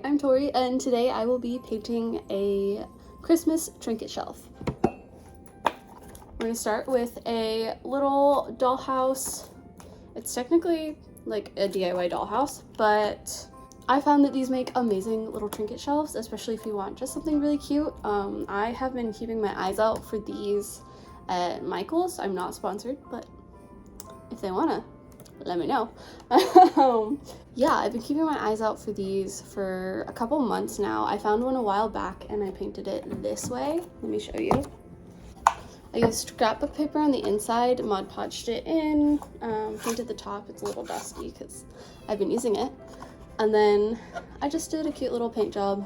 I'm Tori, and today I will be painting a Christmas trinket shelf. We're gonna start with a little dollhouse. It's technically like a DIY dollhouse, but I found that these make amazing little trinket shelves, especially if you want just something really cute. I have been keeping my eyes out for these at Michael's. I'm not sponsored, but if they wanna, let me know. Yeah, I've been keeping my eyes out for these for a couple months now. I found one a while back and I painted it this way. Let me show you. I used scrapbook paper on the inside, Mod Podged it in, painted the top. It's a little dusty because I've been using it. And then I just did a cute little paint job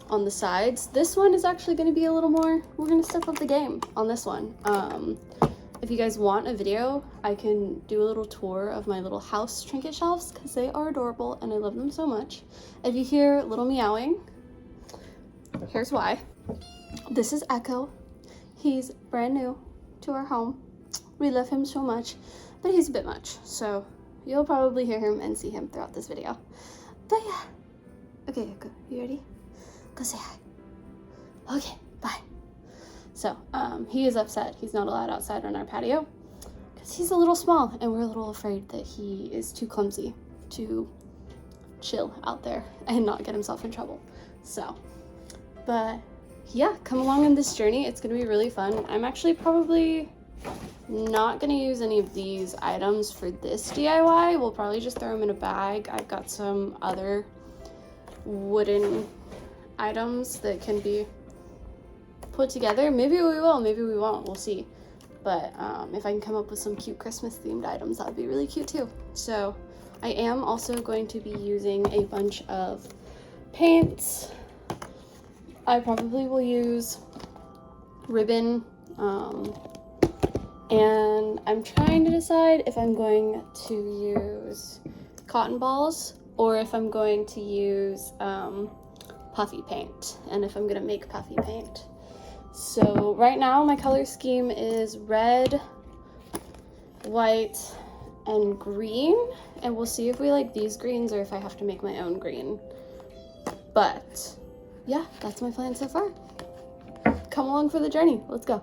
on the sides. This one is actually going to be a little more, we're going to step up the game on this one. If you guys want a video, I can do a little tour of my little house trinket shelves because they are adorable and I love them so much. If you hear little meowing, here's why. This is Echo. He's brand new to our home. We love him so much, but he's a bit much. So you'll probably hear him and see him throughout this video. But yeah. Okay, Echo, you ready? Go say hi. Okay, bye. So, he is upset. He's not allowed outside on our patio because he's a little small and we're a little afraid that he is too clumsy to chill out there and not get himself in trouble. So, but yeah, come along on this journey. It's going to be really fun. I'm actually probably not going to use any of these items for this DIY. We'll probably just throw them in a bag. I've got some other wooden items that can be put together. Maybe we will, maybe we won't, we'll see. But if I can come up with some cute Christmas themed items, that would be really cute too. So I am also going to be using a bunch of paints. I probably will use ribbon, and I'm trying to decide if I'm going to use cotton balls or if I'm going to use puffy paint, and if I'm gonna make puffy paint. So right now my color scheme is red, white, and green, and we'll see if we like these greens or if I have to make my own green. But yeah, that's my plan so far. Come along for the journey. Let's go.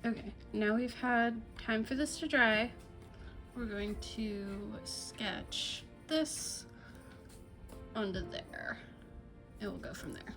Okay, now we've had time for this to dry. We're going to sketch this onto there, and we'll go from there.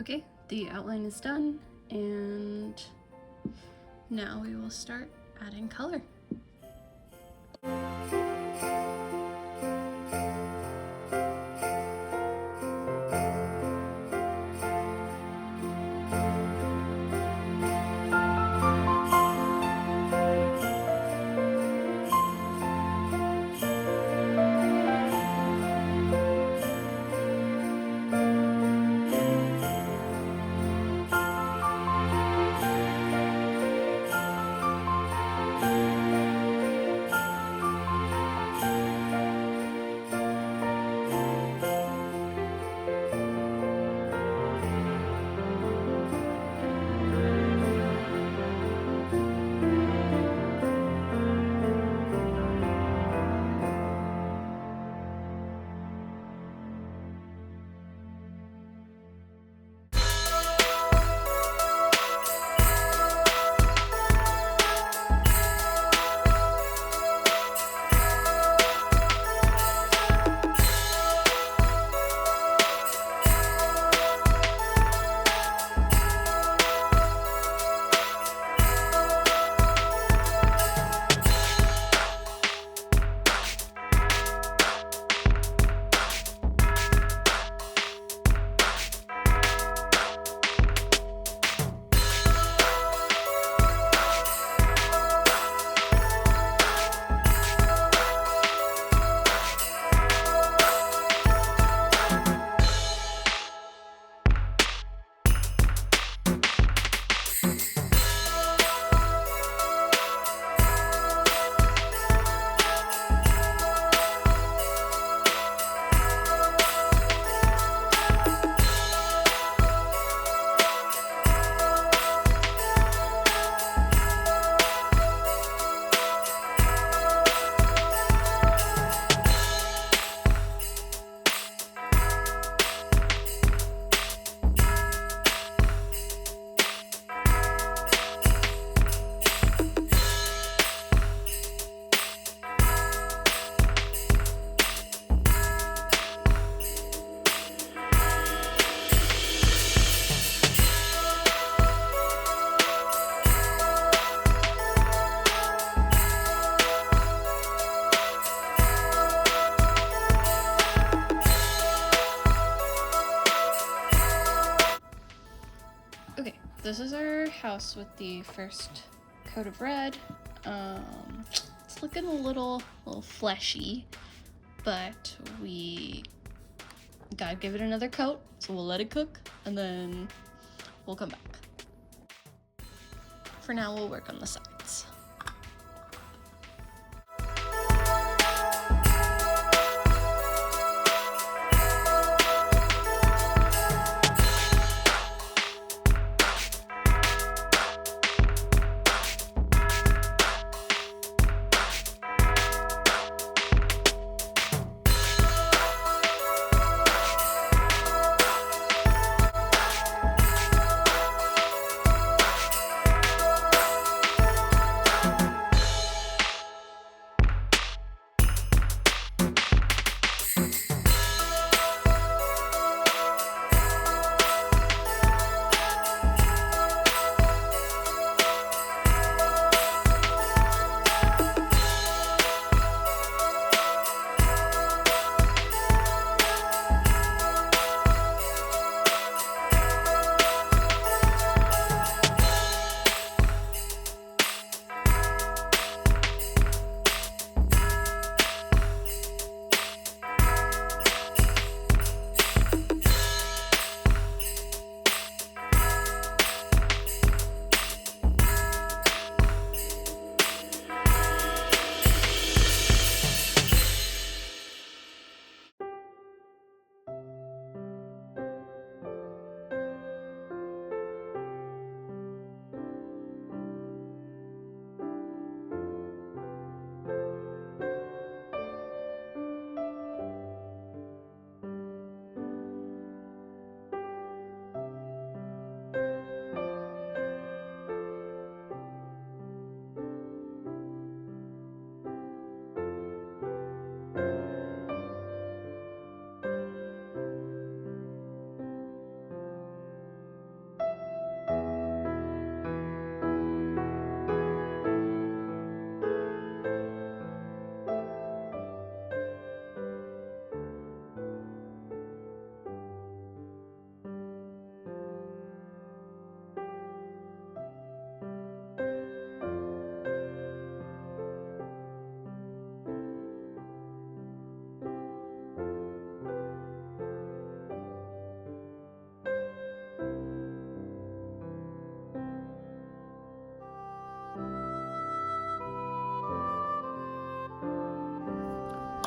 Okay, the outline is done, and now we will start adding color. Okay, this is our house with the first coat of red. It's looking a little fleshy, but we gotta give it another coat, so we'll let it cook, and then we'll come back. For now, we'll work on the sides.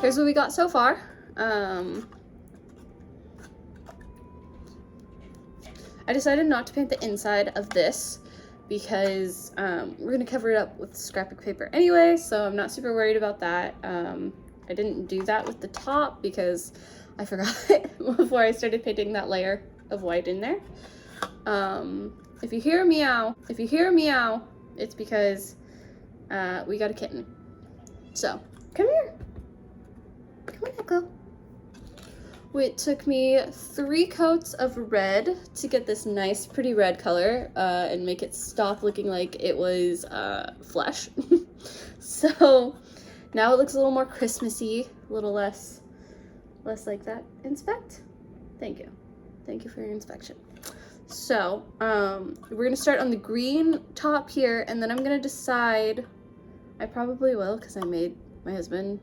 Here's what we got so far. I decided not to paint the inside of this because we're gonna cover it up with scrapbook paper anyway, so I'm not super worried about that. I didn't do that with the top because I forgot before I started painting that layer of white in there. If you hear a meow, it's because we got a kitten. So, come here. Come on, Echo. It took me 3 coats of red to get this nice, pretty red color and make it stop looking like it was flesh. So now it looks a little more Christmassy, a little less like that. Inspect? Thank you. Thank you for your inspection. So we're gonna start on the green top here, and then I'm gonna decide, I probably will, because I made my husband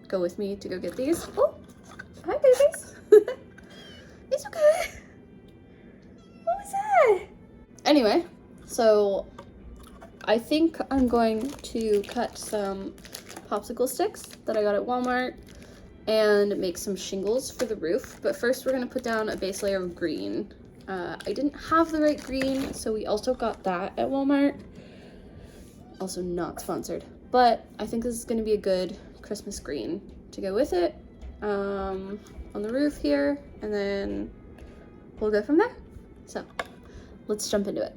go with me to go get these. Oh, hi babies. It's okay. What was that? Anyway, so I think I'm going to cut some popsicle sticks that I got at Walmart and make some shingles for the roof. But first we're gonna put down a base layer of green. I didn't have the right green, so we also got that at Walmart. Also not sponsored, but I think this is gonna be a good Christmas green to go with it on the roof here, and then we'll go from there. So let's jump into it.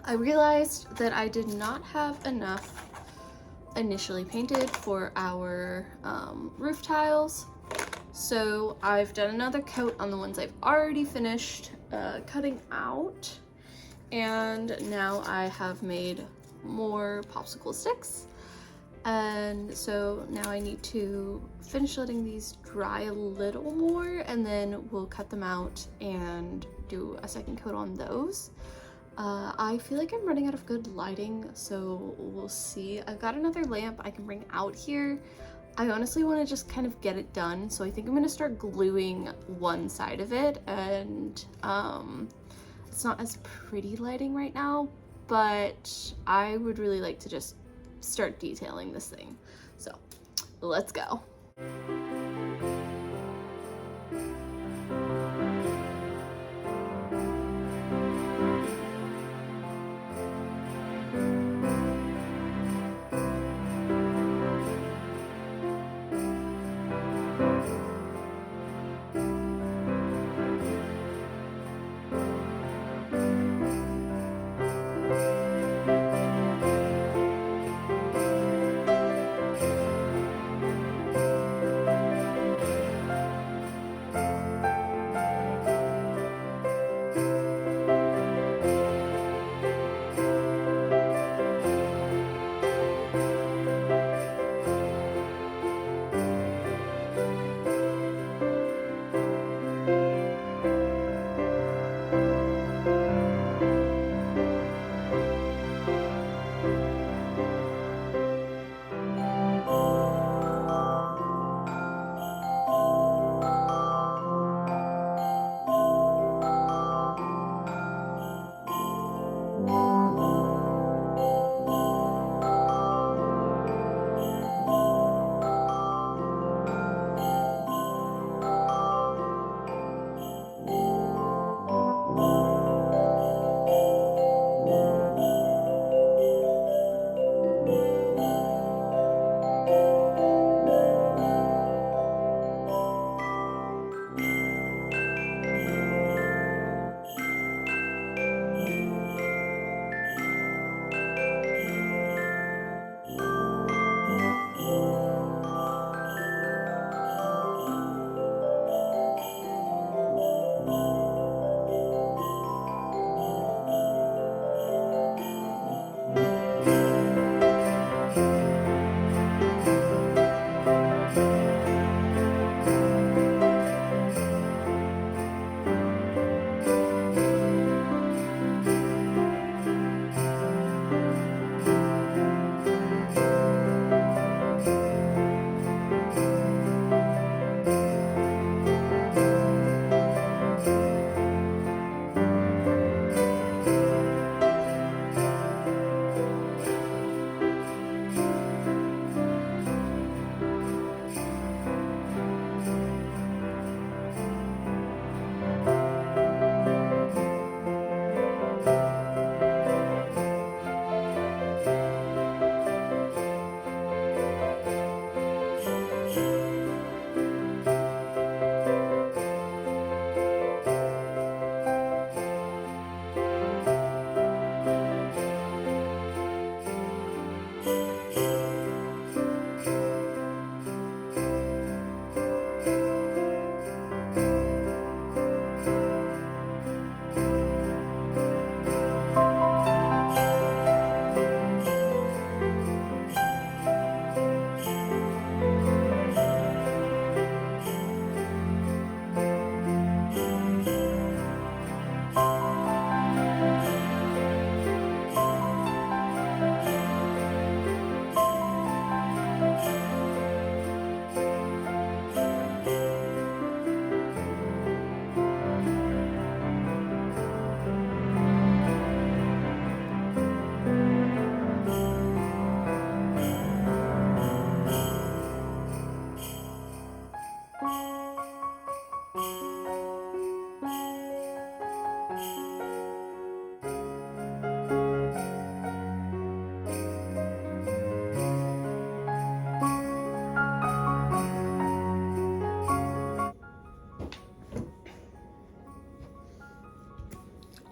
I realized that I did not have enough initially painted for our roof tiles, so I've done another coat on the ones I've already finished cutting out, and now I have made more popsicle sticks, and so now I need to finish letting these dry a little more, and then we'll cut them out and do a second coat on those. I feel like I'm running out of good lighting, so we'll see. I've got another lamp I can bring out here. I honestly want to just kind of get it done, so I think I'm going to start gluing one side of it, and it's not as pretty lighting right now, but I would really like to just start detailing this thing. So let's go.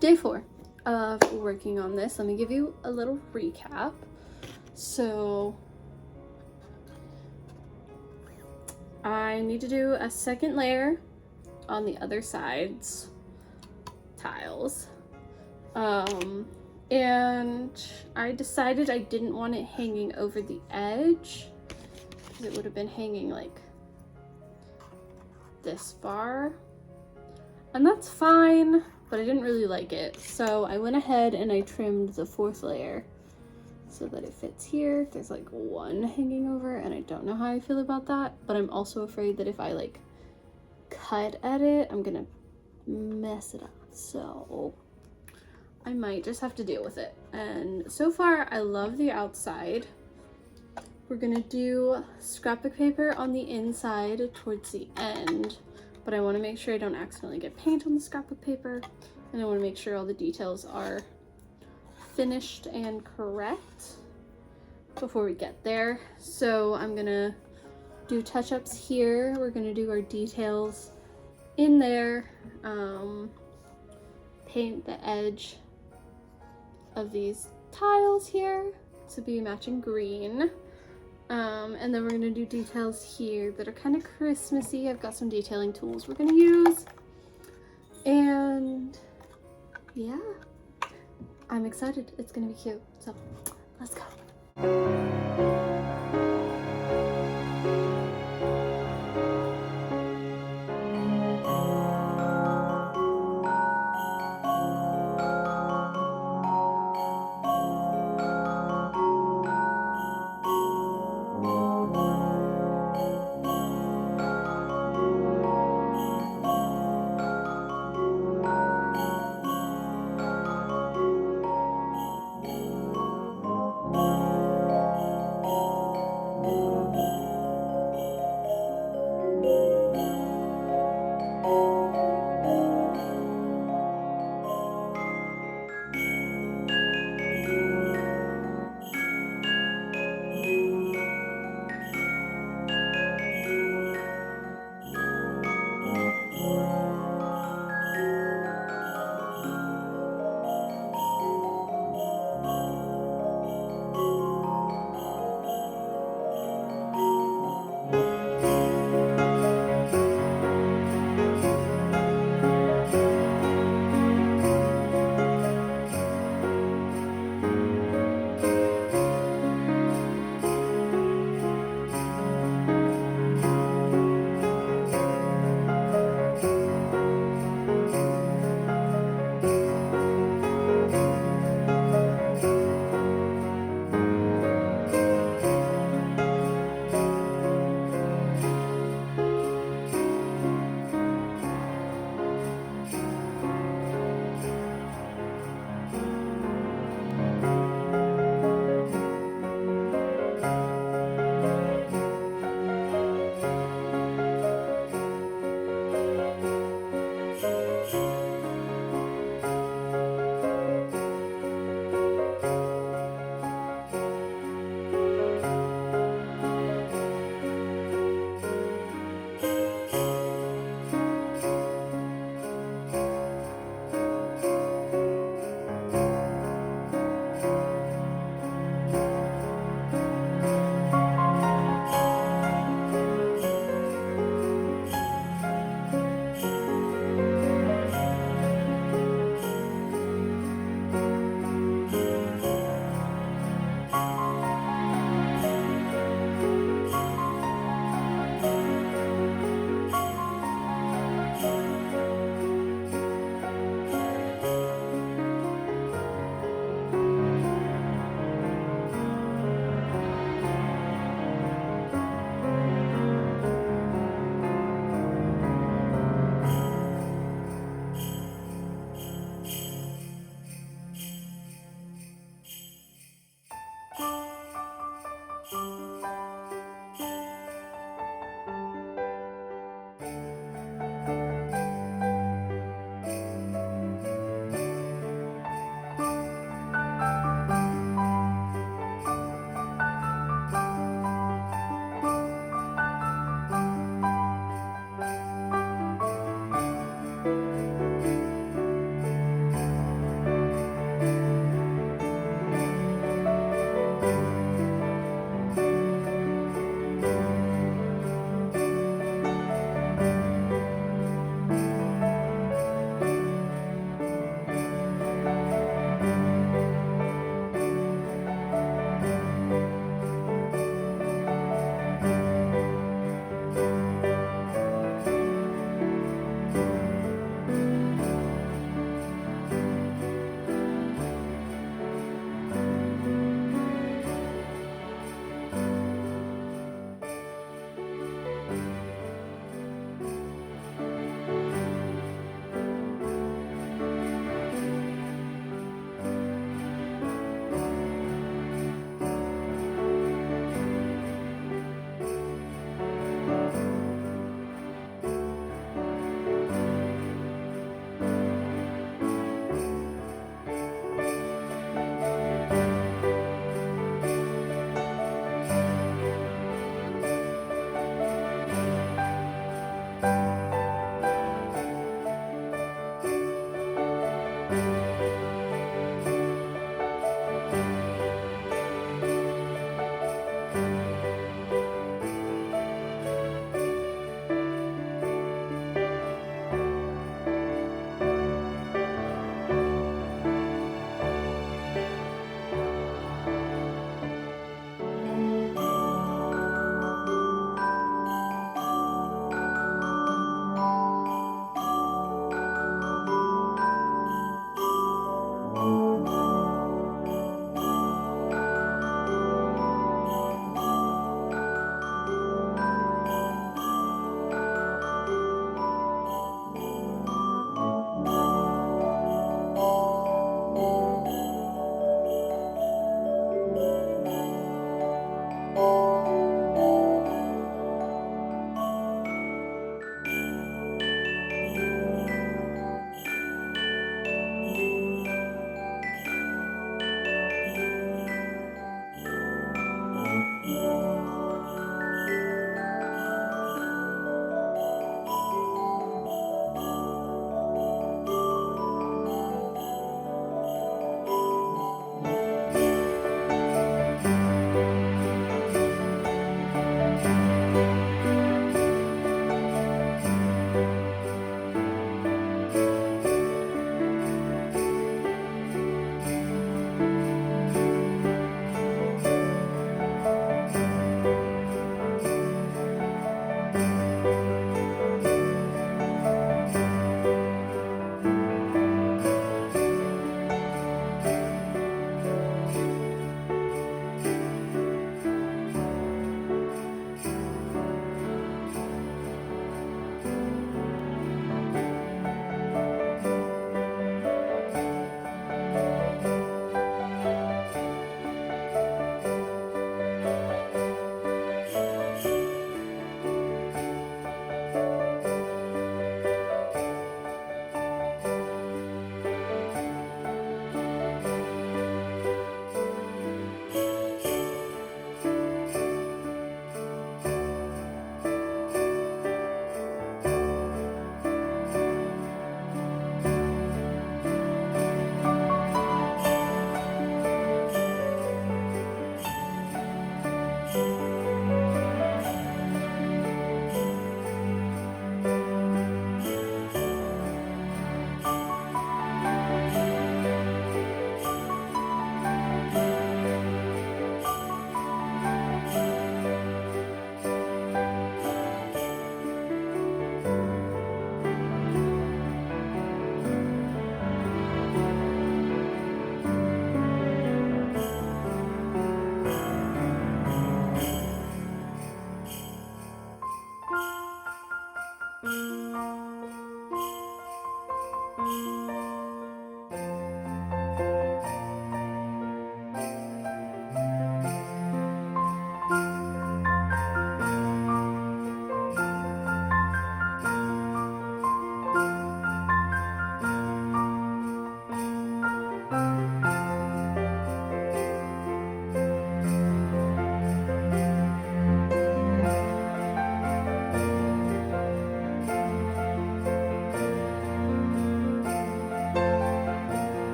Day 4 of working on this. Let me give you a little recap. So I need to do a second layer on the other side's tiles. And I decided I didn't want it hanging over the edge because it would have been hanging like this far. And that's fine, but I didn't really like it. So I went ahead and I trimmed the 4th layer so that it fits here. There's like one hanging over and I don't know how I feel about that, but I'm also afraid that if I like cut at it, I'm gonna mess it up. So I might just have to deal with it. And so far I love the outside. We're gonna do scrapbook paper on the inside towards the end, but I want to make sure I don't accidentally get paint on the scrapbook paper, and I want to make sure all the details are finished and correct before we get there. So I'm gonna do touch-ups here. We're gonna do our details in there, paint the edge of these tiles here to be matching green. And then we're gonna do details here that are kind of Christmassy. I've got some detailing tools we're gonna use. And yeah, I'm excited. It's gonna be cute. So let's go.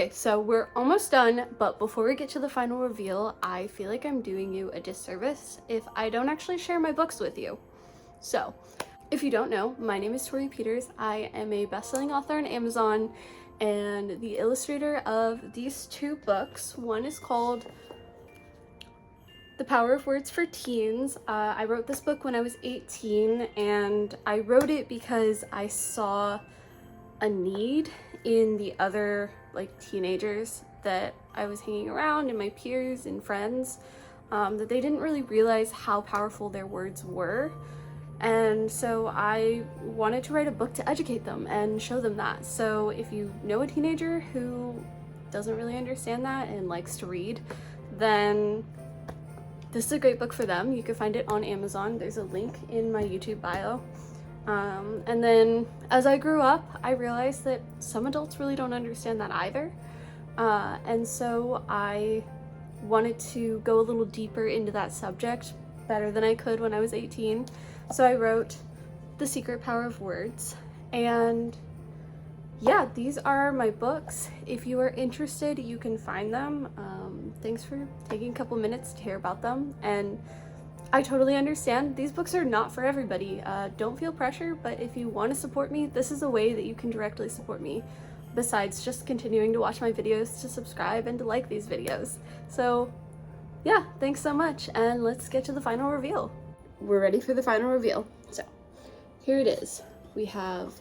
Okay, so we're almost done, but before we get to the final reveal, I feel like I'm doing you a disservice if I don't actually share my books with you. So, if you don't know, my name is Tori Peters. I am a best-selling author on Amazon and the illustrator of these two books. One is called The Power of Words for Teens. I wrote this book when I was 18, and I wrote it because I saw a need in the other like teenagers that I was hanging around and my peers and friends, that they didn't really realize how powerful their words were. And so I wanted to write a book to educate them and show them that. So if you know a teenager who doesn't really understand that and likes to read, then this is a great book for them. You can find it on Amazon. There's a link in my YouTube bio. And then as I grew up, I realized that some adults really don't understand that either. And so I wanted to go a little deeper into that subject better than I could when I was 18. So I wrote The Secret Power of Words. And yeah, these are my books. If you are interested, you can find them. Thanks for taking a couple minutes to hear about them. And I totally understand. These books are not for everybody. Don't feel pressure, but if you want to support me, this is a way that you can directly support me, besides just continuing to watch my videos, to subscribe and to like these videos. So yeah, thanks so much, and let's get to the final reveal. We're ready for the final reveal. So here it is. We have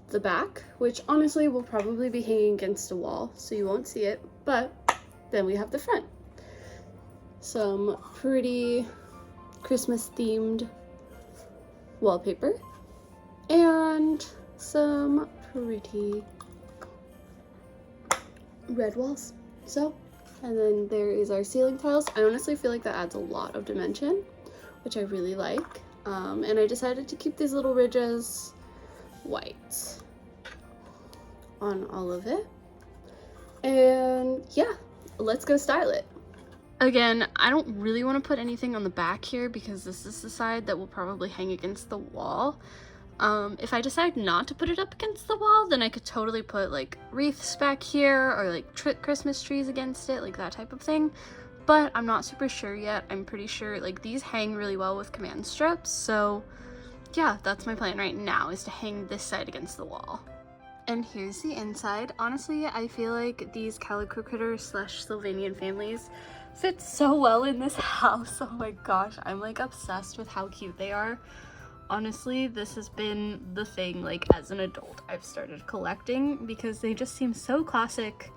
the back, which honestly will probably be hanging against a wall, so you won't see it, but then we have the front. Some pretty Christmas themed wallpaper and some pretty red walls. So, and then there is our ceiling tiles. I honestly feel like that adds a lot of dimension, which I really like. And I decided to keep these little ridges white on all of it. And yeah, let's go style it. Again, I don't really want to put anything on the back here because this is the side that will probably hang against the wall. If I decide not to put it up against the wall, then I could totally put like wreaths back here or like Christmas trees against it, like that type of thing. But I'm not super sure yet. I'm pretty sure like these hang really well with command strips. So yeah, that's my plan right now, is to hang this side against the wall. And here's the inside. Honestly, I feel like these Calico Critters / Sylvanian families fit so well in this house. Oh my gosh, I'm like obsessed with how cute they are. Honestly, this has been the thing, like as an adult, I've started collecting because they just seem so classic.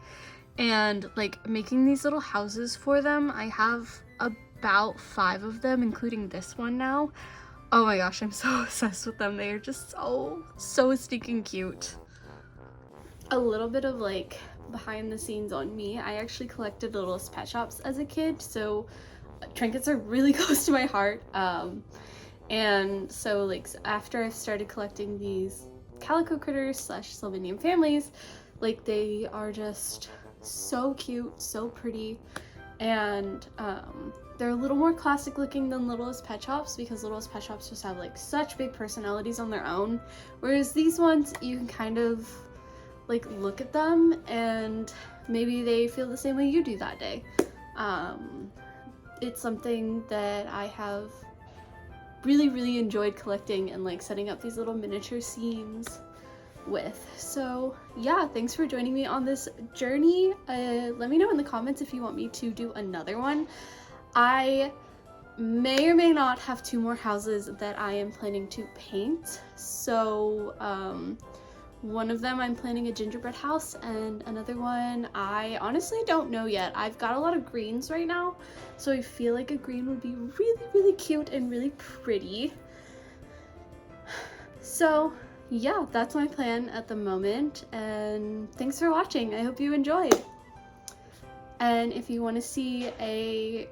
And like making these little houses for them, I have about 5 of them, including this one now. Oh my gosh, I'm so obsessed with them. They are just so stinking cute. A little bit of like behind the scenes on me. I actually collected Littlest Pet Shops as a kid, so trinkets are really close to my heart. And so like after I started collecting these Calico Critters / Sylvanian families, like they are just so cute, so pretty, and they're a little more classic looking than Littlest Pet Shops because Littlest Pet Shops just have like such big personalities on their own, whereas these ones you can kind of like look at them and maybe they feel the same way you do that day. It's something that I have really enjoyed collecting and like setting up these little miniature scenes with. So yeah, thanks for joining me on this journey. Let me know in the comments if you want me to do another one. I may or may not have 2 more houses that I am planning to paint. So one of them I'm planning a gingerbread house, and another one I honestly don't know yet. I've got a lot of greens right now, so I feel like a green would be really cute and really pretty. So yeah, that's my plan at the moment, and thanks for watching. I hope you enjoyed. And if you want to see a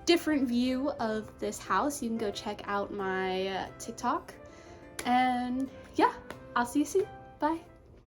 different view of this house, you can go check out my TikTok. And yeah, I'll see you soon. Bye.